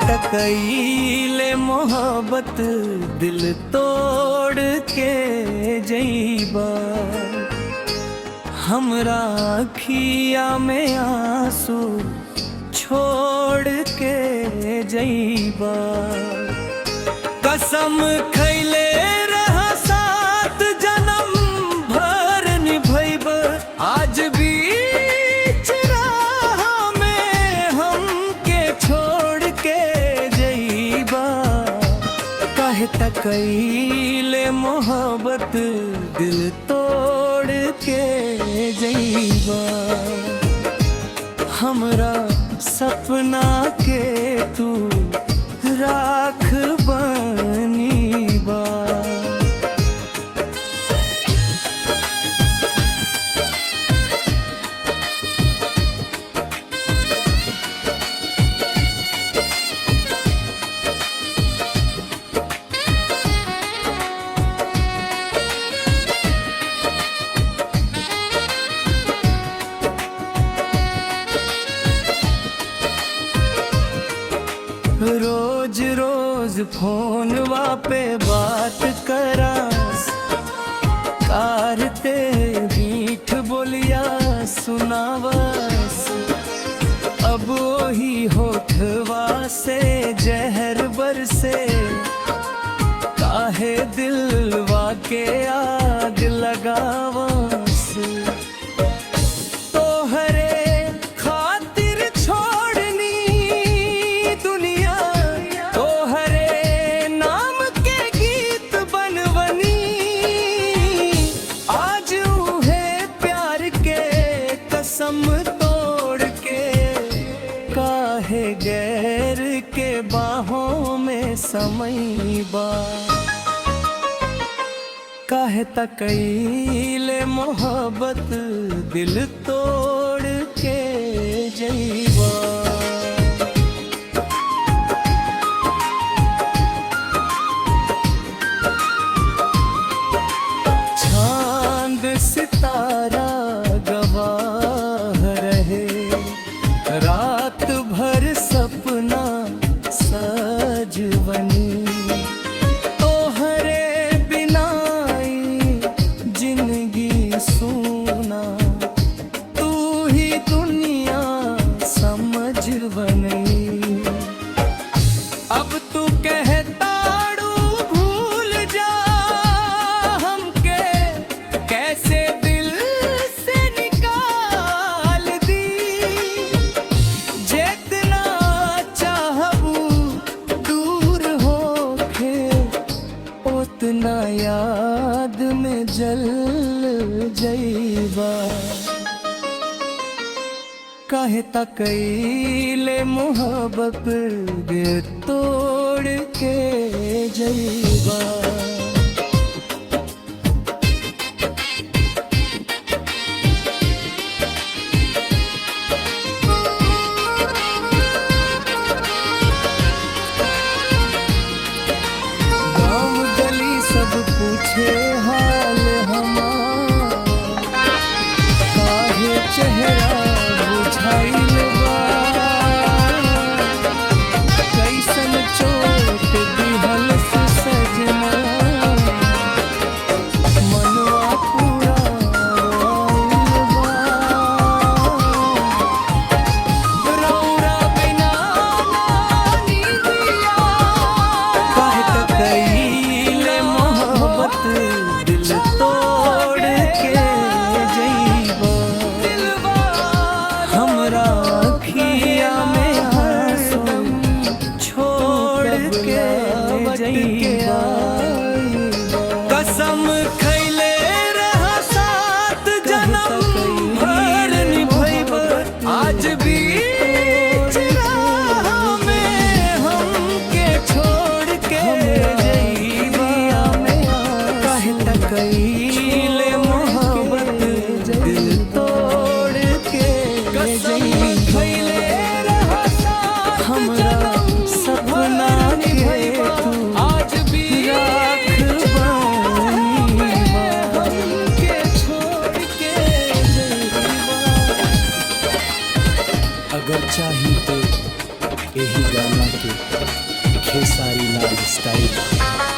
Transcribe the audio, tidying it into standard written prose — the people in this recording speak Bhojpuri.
तकईले मोहब्बत दिल तोड़ के जईबा, हमरा अखिया में आंसू छोड़ के जईबा। कसम खैले रहा साथ जन्म भर निभैब, आज भी तकईले मोहब्बत दिल तोड़ के जईबा, हमरा सपना के तू राख बनीबा। रोज रोज फोनवा पे बात करास, कारते मीठ बोलिया सुनावस। अब वही होठवा से जहर बरसे, काहे दिलवा के आग लगावस। तोड़ के काहे गैर के बाहों में समईबा, काहे तकईले मोहब्बत दिल तोड़ के जईबा। चांद सितारा रात भर सपना सजवनी, तोहरे बिनाई जिंदगी सूना, तू ही दुनिया समझवनी। अब तू कहताड़ू भूल जा हमके, कैसे दिल से निकाल दी। जितना चाहबू दूर होके, उतना याद में जल जईबा, काहे तकईले मोहब्बत दिल तोड़ के जईबा। पूछे हाल हमार, काहे चेहरा बुझाइल बा, कैसन चोट दिहल से सजना, मनवा पूरा रोइल बा। रौरा बिना नानी दिया, काहे तकईले दिल तोड़ के जईबा, हमरा अखिया में आंसू छोड़ के जईबा। कसम खैले रहा साथ जन्म भर निभैब, आज भी तकईले मोहब्बत दिल तोड़ के जईबा, हमरा सपना के तू आज भी राख बनीबा, के छोड़ के जईबा। अगर चाही तो यही गाना के खेसारी लाल स्टाइल।